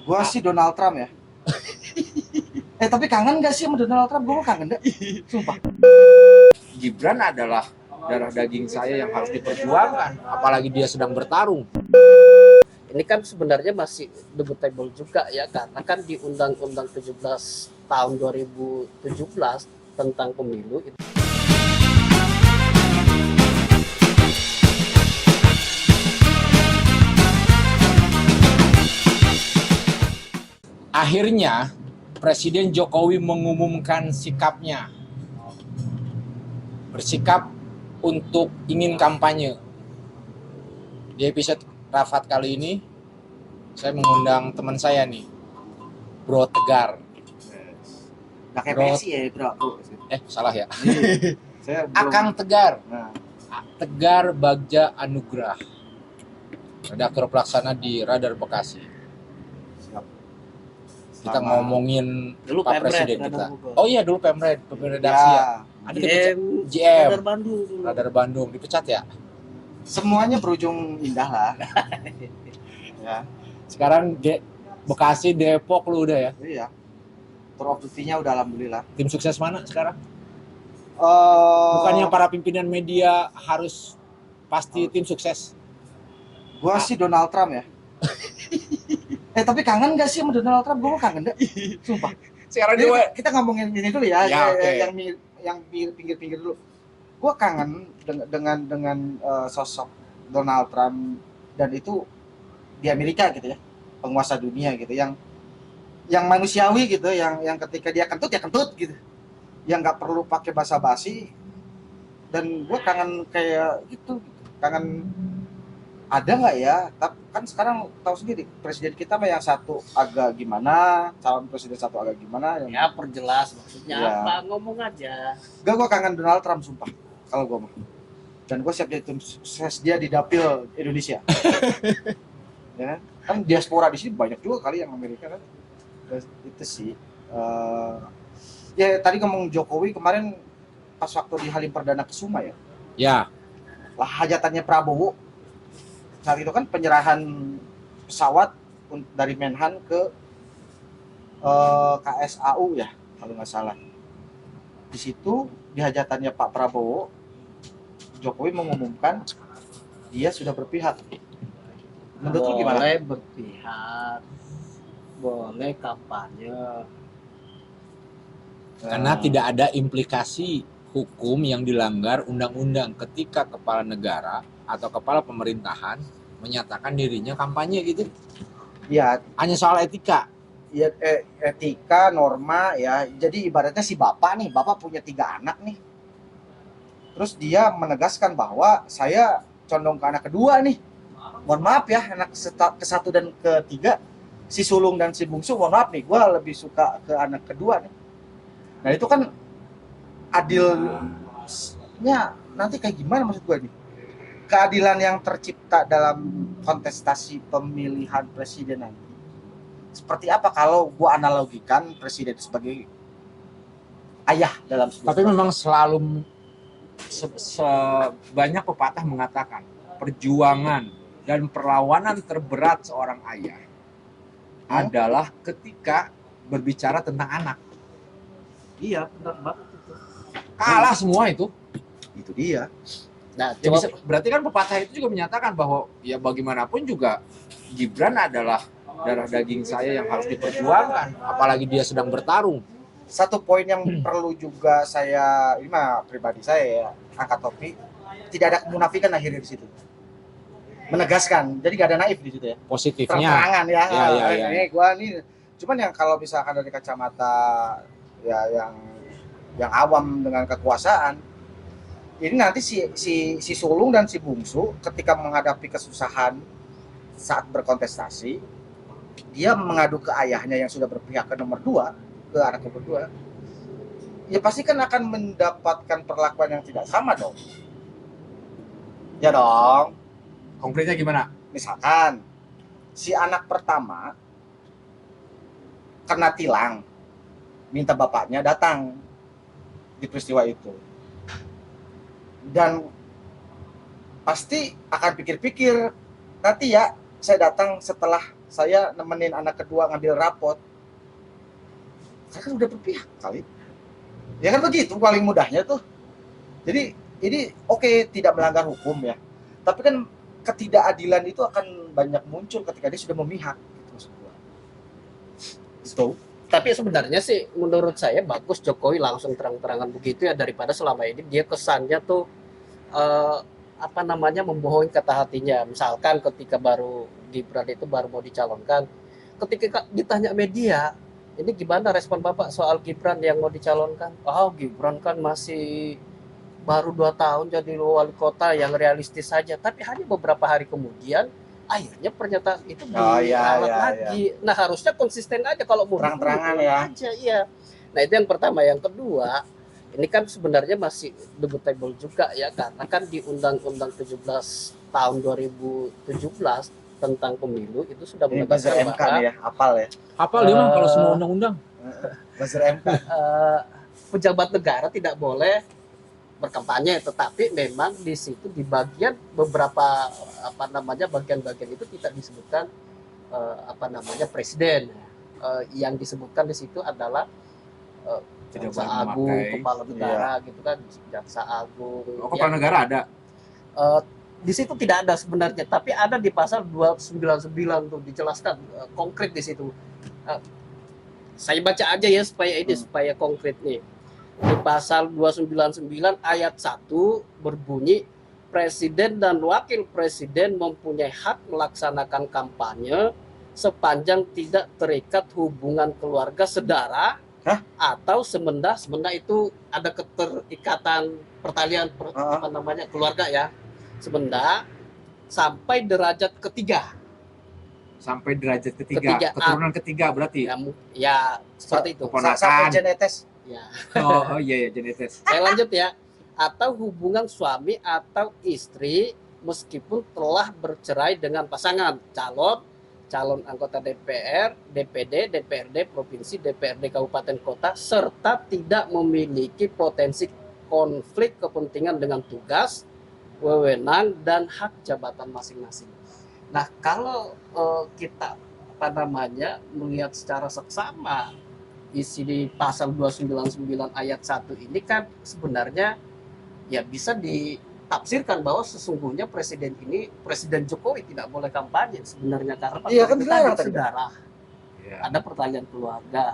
Gua sih Donald Trump ya. Tapi kangen gak sih sama Donald Trump? Gua kangen deh. Sumpah. Gibran adalah darah daging saya yang harus diperjuangkan, apalagi dia sedang bertarung. Ini kan sebenarnya masih debatable juga ya, karena kan di Undang-Undang 17 tahun 2017 tentang pemilu itu Akhirnya Presiden Jokowi mengumumkan sikapnya, bersikap untuk ingin kampanye. Di episode Rafat kali ini saya mengundang teman saya nih, Bro Tegar. Gak kayak Bro. Messi ya, bro. Salah ya. Saya belum. Akang Tegar. Nah, Tegar Bagja Anugrah, redaktur pelaksana di Radar Bekasi. siap. Kita Sama- ngomongin dulu Pak Pemret Presiden kan kita. aku. Oh iya, dulu Pemret, pemimpin redaksi ya. Ada dipecat. GM. Radar Bandung dulu. Radar Bandung dipecat ya. Semuanya berujung indah lah. Ya, Sekarang Bekasi, Depok lu udah ya. iya. Tour of duty-nya udah alhamdulillah. Tim sukses mana sekarang? Bukannya para pimpinan media harus pasti tim sukses. Gua sih Donald Trump ya. Tapi kangen gak sih sama Donald Trump? Gua kangen deh. Sumpah. Sekarang Jadi juga kita ngomongin ini dulu ya, Ya, oke. yang pinggir-pinggir dulu. Gue kangen dengan sosok Donald Trump, dan itu di Amerika gitu ya, penguasa dunia gitu, yang manusiawi gitu, yang ketika dia kentut ya kentut gitu, yang nggak perlu pakai basa-basi. Dan gue kangen kayak gitu, kangen. Ada nggak ya? Tapi kan sekarang tahu sendiri presiden kita mah yang satu agak gimana, calon presiden satu agak gimana. Ya perjelas maksudnya Iya. apa, ngomong aja. Gak, gue kangen Donald Trump sumpah kalau gue mah. Dan gue siap jadi tim sukses dia di dapil Indonesia. Ya kan diaspora di sini banyak juga kali yang Amerika kan. Itu sih. Ya tadi ngomong Jokowi kemarin pas waktu di Halim Perdana Kusuma ya. ya. Lah hajatannya Prabowo saat itu kan penyerahan pesawat dari Menhan ke KSAU ya kalau nggak salah. Di situ di hajatannya Pak Prabowo, Jokowi mengumumkan dia sudah berpihak. Menurut lu gimana? Boleh berpihak, boleh kampanye. Karena tidak ada implikasi hukum yang dilanggar undang-undang ketika kepala negara atau kepala pemerintahan menyatakan dirinya kampanye gitu. Ya, Hanya soal etika. ya etika, norma ya. Jadi ibaratnya si bapak nih, bapak punya 3 anak nih. Terus dia menegaskan bahwa saya condong ke anak kedua nih. Mohon maaf ya, anak ke-1 dan ke-3, si sulung dan si bungsu, mohon maaf nih, gue lebih suka ke anak kedua nih. Nah itu kan adilnya nanti kayak gimana maksud gue nih? Keadilan yang tercipta dalam kontestasi pemilihan presiden nanti seperti apa kalau gue analogikan presiden sebagai ayah dalam sebuah Tapi memang selalu banyak pepatah mengatakan perjuangan dan perlawanan terberat seorang ayah adalah ketika berbicara tentang anak. Iya, benar banget itu. Kalah semua itu. itu dia. Nah, Jadi coba berarti kan pepatah itu juga menyatakan bahwa ya bagaimanapun juga Gibran adalah darah daging saya yang harus diperjuangkan, apalagi dia sedang bertarung. Satu poin yang perlu juga saya, ini mah pribadi saya ya, angkat topi, tidak ada kemunafikan akhirnya di situ. Menegaskan, jadi gak ada naif di situ ya. Positifnya. Terang-terangan ya. Ya. Ini gua nih, cuman yang kalau misalkan dari kacamata ya yang awam dengan kekuasaan, ini nanti si sulung dan si bungsu ketika menghadapi kesusahan saat berkontestasi, dia mengadu ke ayahnya yang sudah berpihak ke nomor 2, ke anak nomor 2, ya pasti kan akan mendapatkan perlakuan yang tidak sama dong. Ya dong. Konkretnya gimana? Misalkan si anak pertama kena tilang, minta bapaknya datang di peristiwa itu, dan pasti akan pikir-pikir nanti ya saya datang setelah saya nemenin anak kedua ngambil rapot, saya kan udah berpihak kali. Ya kan begitu paling mudahnya tuh. Jadi ini oke, tidak melanggar hukum ya. Tapi kan ketidakadilan itu akan banyak muncul ketika dia sudah memihak gitu maksud gua. Gitu. Tapi sebenarnya sih menurut saya bagus Jokowi langsung terang-terangan begitu ya, daripada selama ini dia kesannya tuh eh, apa namanya membohongi kata hatinya. Misalkan ketika baru Gibran itu baru mau dicalonkan, ketika ditanya media, ini gimana respon Bapak soal Gibran yang mau dicalonkan? Oh, Gibran kan masih baru 2 tahun jadi wali kota, yang realistis saja. Tapi hanya beberapa hari kemudian akhirnya pernyataan itu Oh, iya, diralat iya, lagi. Nah, harusnya konsisten aja kalau mau Terang-terangan dukung ya. aja, iya. Nah, itu yang pertama. Yang kedua, ini kan sebenarnya masih debatable juga ya, karena kan di Undang-Undang 17 tahun 2017 tentang pemilu itu sudah Ini buzzer menegaskan MK bahwa nih ya, apal ya. Hafal dia mah kalau semua undang-undang. Buzzer MK. pejabat negara tidak boleh berkampanye, tetapi memang di situ di bagian beberapa apa namanya bagian-bagian itu tidak disebutkan apa namanya presiden. Yang disebutkan di situ adalah Tidak jaksa boleh agung, memakai. kepala negara gitu kan, jaksa agung. Oh, kepala negara ada. Di situ tidak ada sebenarnya, tapi ada di pasal 299 tuh dijelaskan konkret di situ. Eh, saya baca aja ya supaya ini supaya konkret nih. Di pasal 299 ayat 1 berbunyi, presiden dan wakil presiden mempunyai hak melaksanakan kampanye sepanjang tidak terikat hubungan keluarga sedara. Hah? Atau semenda itu ada keterikatan pertalian apa namanya keluarga ya, semenda sampai derajat ketiga. Sampai derajat ketiga. Keturunan ketiga berarti. Ya seperti itu. Keponakan. Sampai genetes. Ya. Oh iya genetis. Saya lanjut ya. Atau hubungan suami atau istri meskipun telah bercerai dengan pasangan calon anggota DPR, DPD, DPRD provinsi, DPRD kabupaten kota, serta tidak memiliki potensi konflik kepentingan dengan tugas, wewenang dan hak jabatan masing-masing. Nah, kalau kita apa namanya melihat secara seksama isi di pasal 299 ayat 1 ini kan sebenarnya ya bisa ditafsirkan bahwa sesungguhnya presiden Jokowi tidak boleh kampanye sebenarnya, karena Iya kan dilarang tadi. sedarah, Ya. ada pertalian keluarga,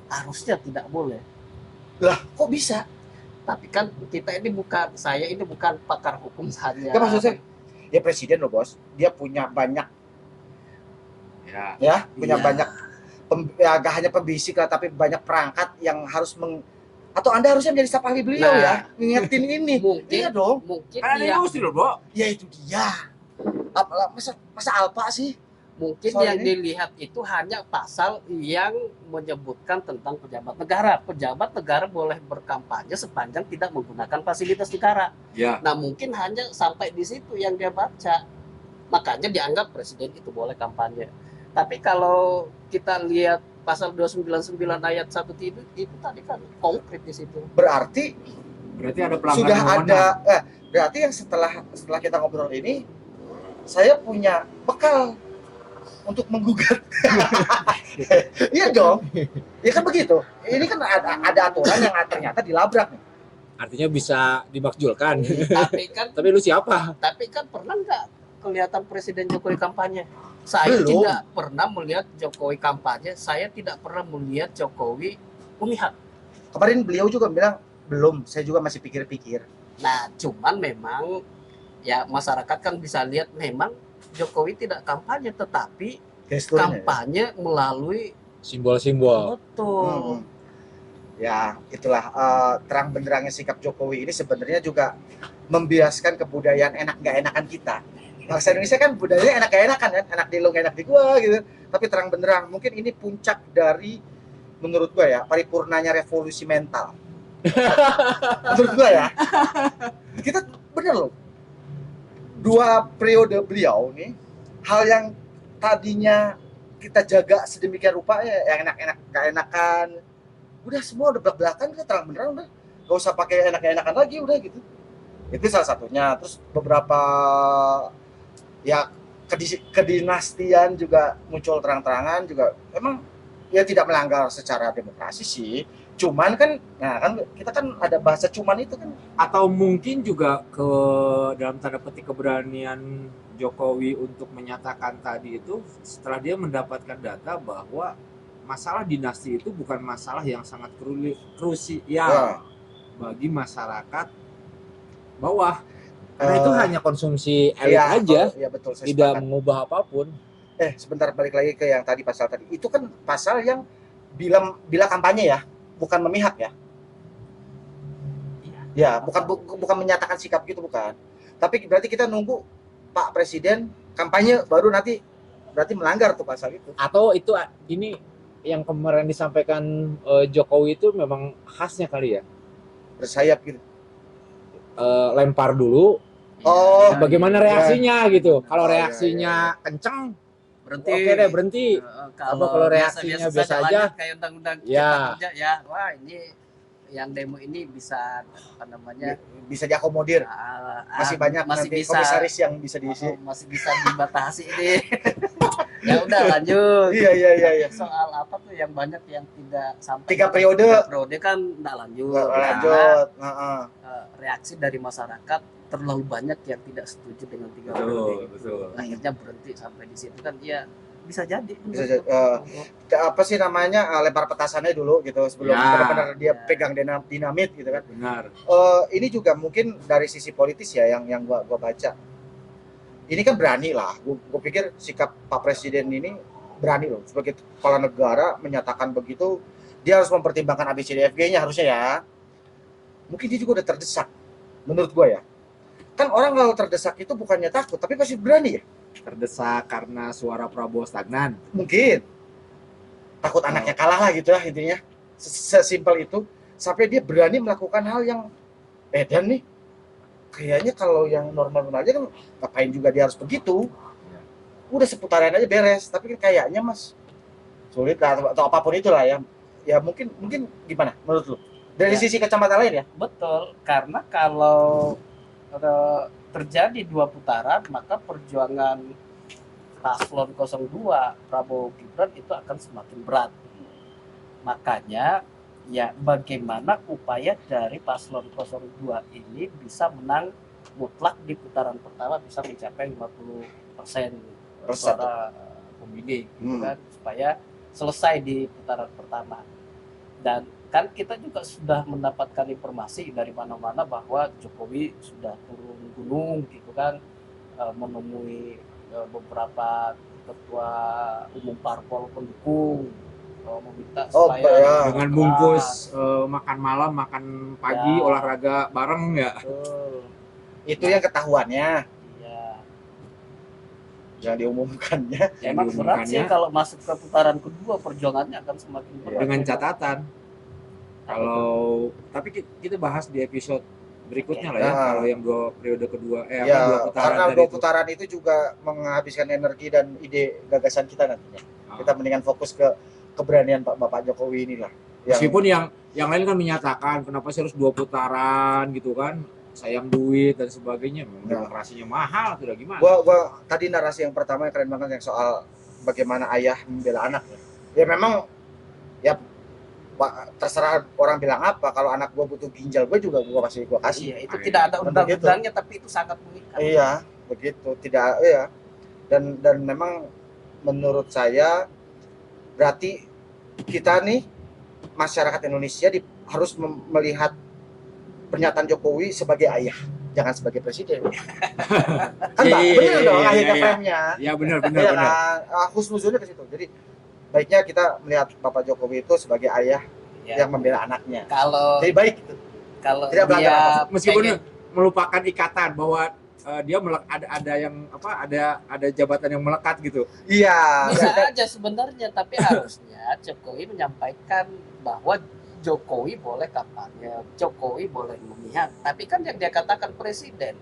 harusnya tidak boleh. Lah, kok bisa? Tapi kan saya ini bukan pakar hukum saja. Ya maksud saya, ya presiden loh bos, dia punya banyak Ya. punya Iya. banyak ya gak hanya pembisik lah, tapi banyak perangkat yang harus atau Anda harusnya menjadi staf ahli beliau Nah, ya, ngingetin ini. mungkin Iya dong. mungkin Kan ada yang industri loh, Bro. Ya itu dia. Masa Alpa sih? mungkin Soal yang ini? dilihat itu hanya pasal yang menyebutkan tentang pejabat negara. Pejabat negara boleh berkampanye sepanjang tidak menggunakan fasilitas negara. Ya. Nah, mungkin hanya sampai di situ yang dia baca. Makanya dianggap presiden itu boleh kampanye. Tapi kalau kita lihat pasal 299 ayat 1 itu tadi kan konkret di situ. Berarti Berarti ada pelanggaran sudah wewenang. ada berarti yang setelah kita ngobrol ini saya punya bekal untuk menggugat. Iya dong. Ya kan begitu. Ini kan ada aturan yang ternyata dilabrak nih. Artinya bisa dimakjulkan. Tapi Tapi lu siapa? kan pernah nggak kelihatan Presiden Jokowi kampanye? Saya Belum. tidak pernah melihat Jokowi kampanye. Saya tidak pernah melihat Jokowi memihak. Kemarin beliau juga bilang belum, saya juga masih pikir-pikir. Nah, cuman memang ya masyarakat kan bisa lihat memang Jokowi tidak kampanye, tetapi Gesturnya. kampanye melalui Simbol-simbol. foto. Ya, itulah terang benderangnya sikap Jokowi ini sebenarnya juga membiaskan kebudayaan enak gak enakan kita. Bangsa Indonesia kan budayanya enak gak enakan kan, enak di lu gak enak di gua gitu. Tapi terang benderang, mungkin ini puncak dari menurut gua ya, paripurnanya revolusi mental. Menurut gua ya. Kita bener loh. 2 periode beliau nih, hal yang tadinya kita jaga sedemikian rupa ya, yang enak-enak gak enakan, udah semua udah belak-belakan, kita terang benerang udah gak usah pakai enak-enakan lagi udah gitu. Itu salah satunya. Terus beberapa ya kedinastian juga muncul terang-terangan juga emang ya tidak melanggar secara demokrasi sih. Cuman kan, nah kan kita kan ada bahasa cuman itu kan. Atau mungkin juga ke dalam tanda petik keberanian Jokowi untuk menyatakan tadi itu setelah dia mendapatkan data bahwa masalah dinasti itu bukan masalah yang sangat krusial Ya. bagi masyarakat bawah. Karena itu hanya konsumsi elit Iya, aja, iya betul, saya tidak sepakat. mengubah apapun. Sebentar balik lagi ke yang tadi pasal tadi. Itu kan pasal yang bila kampanye ya, bukan memihak ya. Ya, bukan menyatakan sikap gitu bukan. Tapi berarti kita nunggu Pak Presiden kampanye baru nanti berarti melanggar tuh pasal itu. Atau itu ini yang kemarin disampaikan Jokowi itu memang khasnya kali ya. Bersayap gitu. Lempar dulu, Oh, bagaimana iya. reaksinya gitu. Kalau Oh, iya, reaksinya kenceng, Berhenti. oke deh berhenti. Kalau reaksinya biasa saja, aja, lanjut kayak undang-undang ya. cipta kerja ya. Wah, ini yang demo ini bisa apa namanya? Bisa diakomodir. Masih banyak masih nanti bisa komisaris yang bisa diisi. masih bisa dibatasi ini. Ya udah lanjut. Iya. Soal apa tuh yang banyak yang tidak sampai 3 periode. 3 periode kan enggak lanjut. Karena, Lanjut. Heeh. reaksi dari masyarakat terlalu banyak yang tidak setuju dengan 3 periode. betul. Akhirnya berhenti sampai di situ kan ya bisa jadi. Bisa jadi, apa sih namanya, lempar petasannya dulu gitu sebelum Ya. benar-benar dia Ya. pegang dinamit gitu kan. Benar. Ini juga mungkin dari sisi politis ya yang gua baca. Ini kan berani lah. Gua pikir sikap Pak Presiden ini berani loh sebagai kepala negara menyatakan begitu. Dia harus mempertimbangkan ABCDFG-nya harusnya ya. Mungkin dia juga udah terdesak menurut gua ya. Kan orang kalau terdesak itu bukannya takut tapi pasti berani ya. Terdesak karena suara Prabowo stagnan. Mungkin takut anaknya kalah lah gitu lah intinya. Sesimpel itu sampai dia berani melakukan hal yang dan nih kayaknya kalau yang normal-normal aja kan ngapain juga dia harus begitu. Udah seputaran aja beres, tapi kan kayaknya Mas sulit lah atau apapun itulah ya. Ya mungkin gimana menurut lu? Dari Ya. sisi kacamata lain ya? Betul, karena kalau terjadi 2 putaran maka perjuangan paslon 02 Prabowo Gibran itu akan semakin berat. Makanya ya bagaimana upaya dari paslon 02 ini bisa menang mutlak di putaran pertama bisa mencapai 50% suara pemilih gitu kan, supaya selesai di putaran pertama. Dan kan kita juga sudah mendapatkan informasi dari mana-mana bahwa Jokowi sudah turun gunung gitu kan, menemui beberapa ketua umum parpol pendukung, meminta supaya dengan bungkus makan malam, makan pagi, Ya. olahraga bareng ya. Itu yang ketahuannya, ya yang diumumkannya. Yang emang berat sih diumumkannya kalau masuk ke putaran kedua, perjuangannya akan semakin berat. dengan catatan. Kalau tapi kita bahas di episode berikutnya lah ya. Ya. Kalau yang 2 periode kedua, Ya, dua putaran karena dari 2 itu. putaran itu juga menghabiskan energi dan ide gagasan kita nantinya. Kita mendingan fokus ke keberanian Bapak Jokowi inilah. Meskipun yang lain kan menyatakan kenapa sih harus 2 putaran gitu kan, sayang duit dan sebagainya. Memang demokrasinya mahal, sudah gimana? Gua tadi narasi yang pertama yang keren banget yang soal bagaimana ayah membela anak ya. Ya memang ya terserah orang bilang apa, kalau anak gua butuh ginjal gua juga gua kasih. Iya, itu tidak ada undang-undangnya tapi itu sangat mengikat. Iya, begitu. Tidak ya. Dan memang menurut saya berarti kita nih masyarakat Indonesia harus melihat pernyataan Jokowi sebagai ayah, jangan sebagai presiden. Kan Mbak, bener dong akhirnya frame-nya. Ya benar. Iya kan, husnuzonnya ke situ. Jadi baiknya kita melihat Bapak Jokowi itu sebagai ayah Ya. yang membela anaknya. Kalau Jadi baik gitu. kalau Tidak melanggar dia apapun. Meskipun pengen- melupakan ikatan bahwa dia ada yang ada jabatan yang melekat gitu. Iya. bisa aja sebenarnya, tapi harusnya Jokowi menyampaikan bahwa Jokowi boleh kampanye, Jokowi boleh memihak, tapi kan yang dia katakan presiden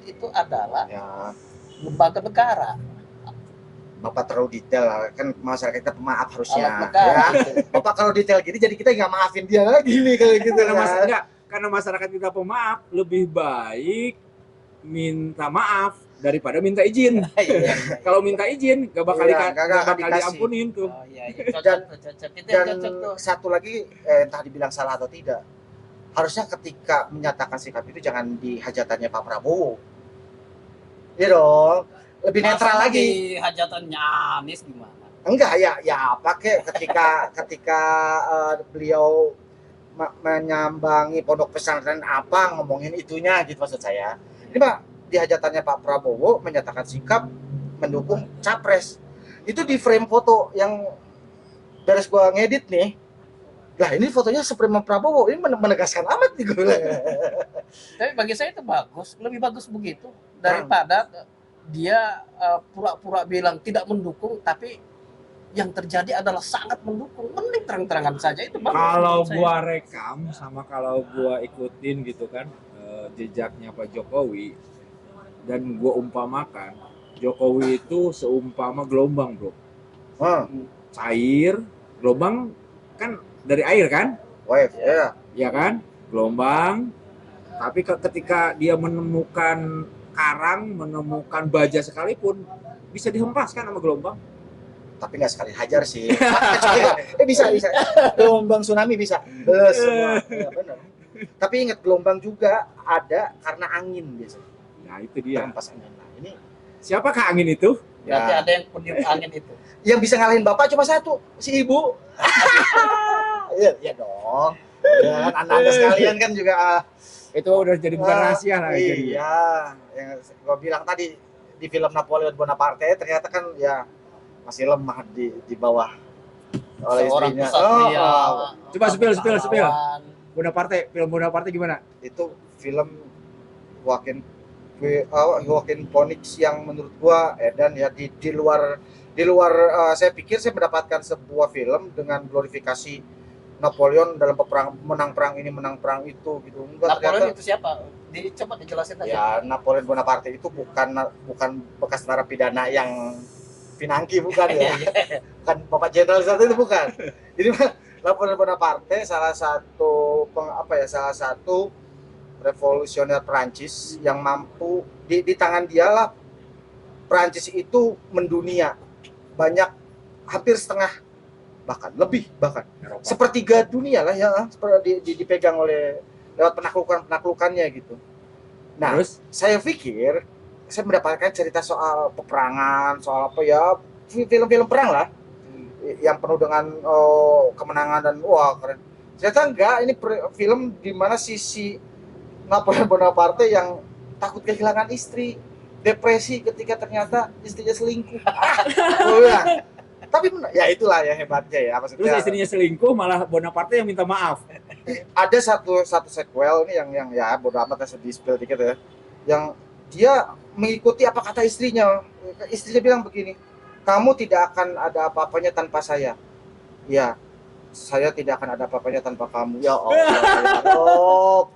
itu adalah Ya, lembaga negara, Bapak terlalu detail lah. Kan masyarakat kita pemaaf harusnya. alat negara. Ya. gitu. Bapak kalau detail gini jadi kita nggak maafin dia lagi nih kayak gitu. Karena masyarakat kita pemaaf, lebih baik minta maaf daripada minta izin. Iya. Kalau minta izin gak bakal, Iya, nggak nggak akan bakal dikasih. diampunin tuh. Oh iya, iya. Cocok, cocok. Itu yang Dan cocok tuh. satu lagi, entah dibilang salah atau tidak, harusnya ketika menyatakan sikap itu jangan di hajatannya Pak Prabowo. Iya dong, lebih netral Masa lagi. di hajatannya Anies gimana? Enggak ya apa kek ketika beliau menyambangi pondok pesantren apa ngomongin itunya gitu maksud saya. Ini Pak di hajatannya Pak Prabowo menyatakan sikap mendukung capres. Itu di frame foto yang beres gua ngedit nih. Lah ini fotonya seprema Prabowo, ini menegaskan amat nih gue bilang. Tapi bagi saya itu bagus, lebih bagus begitu daripada dia pura-pura bilang tidak mendukung, tapi yang terjadi adalah sangat mendukung. Mending terang-terangan saja itu bagus. Kalau menurut saya. gua rekam sama kalau gua ikutin gitu kan jejaknya Pak Jokowi, dan gua umpamakan Jokowi itu seumpama gelombang, bro. Cair, gelombang kan dari air kan, Wave ya. ya kan, gelombang. Tapi ketika dia menemukan karang, menemukan baja sekalipun, bisa dihempaskan sama gelombang. Tapi nggak sekali hajar sih. Bisa. Gelombang tsunami bisa. Semua. Ya, benar. Tapi ingat gelombang juga ada karena angin biasanya. Nah itu dia. Terhempas angin. Nah, ini Siapakah angin itu? Berarti ya, ada yang peniup angin itu. yang bisa ngalahin bapak cuma satu, si ibu. Iya dong. Ya, anak-anak sekalian kan juga Itu udah jadi bukan rahasia lah. Jadi. Iya, yang gua bilang tadi di film Napoleon Bonaparte ternyata kan ya masih lemah di bawah oleh Seorang istrinya. kesatria. Coba spill. pahlawan. Bonaparte, film Bonaparte gimana? Itu film Joaquin Phoenix yang menurut gua dan ya di luar saya pikir saya mendapatkan sebuah film dengan glorifikasi Napoleon dalam menang perang ini menang perang itu gitu. Enggak, Napoleon ternyata itu siapa? Coba dijelasin aja. ya Napoleon Bonaparte itu bukan bekas narapidana yang Pinangki bukan ya. Bukan Bapak Jenderal satu itu bukan. Jadi Napoleon Bonaparte salah satu revolusioner Prancis yang mampu di tangan dia lah Prancis itu mendunia, banyak hampir setengah bahkan lebih Eropa. sepertiga dunia lah ya dipegang oleh lewat penaklukannya gitu. Nah, Terus saya pikir saya mendapatkan cerita soal peperangan, soal apa ya, film-film perang lah yang penuh dengan kemenangan dan wah keren. Ternyata enggak, ini film di mana sisi Napoleon Bonaparte yang takut kehilangan istri, depresi ketika ternyata istrinya selingkuh. Gua bilang, tapi ya itulah ya hebatnya ya terus maksudnya. istrinya selingkuh, malah Bonaparte yang minta maaf. Ada satu sequel ini yang ya bodo amat ya, di spill dikit ya, yang dia mengikuti apa kata istrinya. Istrinya bilang begini, kamu tidak akan ada apa-apanya tanpa saya. Ya, saya tidak akan ada apa-apanya tanpa kamu. Ya Allah, ya Rob.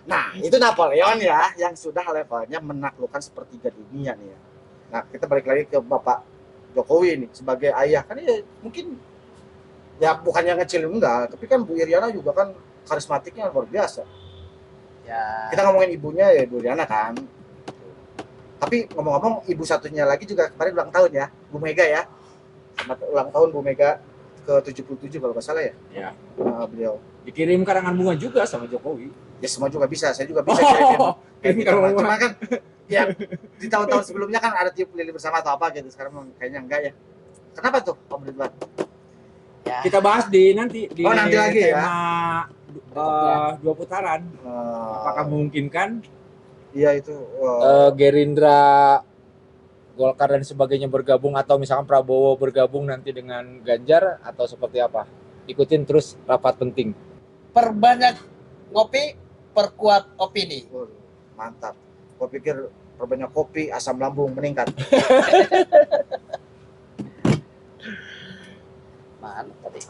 Nah, itu Napoleon ya, yang sudah levelnya menaklukkan sepertiga dunia nih ya. Nah, kita balik lagi ke Bapak Jokowi nih sebagai ayah kan ya mungkin ya bukannya ngecil enggak, tapi kan Bu Iriana juga kan karismatiknya luar biasa. Ya. Kita ngomongin ibunya ya Bu Iriana kan. Tapi ngomong-ngomong ibu satunya lagi juga kemarin ulang tahun ya, Bu Mega ya. Selamat ulang tahun Bu Mega ke-77 kalau nggak salah ya. Ya. Beliau. Dikirim karangan bunga juga sama Jokowi. Ya semua juga bisa, saya juga bisa kirimin. Kayak gitu. karangan bunga. Cuma kan ya di tahun-tahun sebelumnya kan ada tiup lilin bersama atau apa gitu. Sekarang kayaknya enggak ya. Kenapa tuh Om Ridwan? Ya. Kita bahas nanti di nanti lagi ya. tema 2 putaran. Apakah memungkinkan Iya itu. Gerindra, Golkar dan sebagainya bergabung, atau misalkan Prabowo bergabung nanti dengan Ganjar, atau seperti apa? Ikutin terus rapat penting. Perbanyak ngopi, perkuat opini. Mantap. Gua pikir perbanyak kopi, asam lambung meningkat. Mana tadi?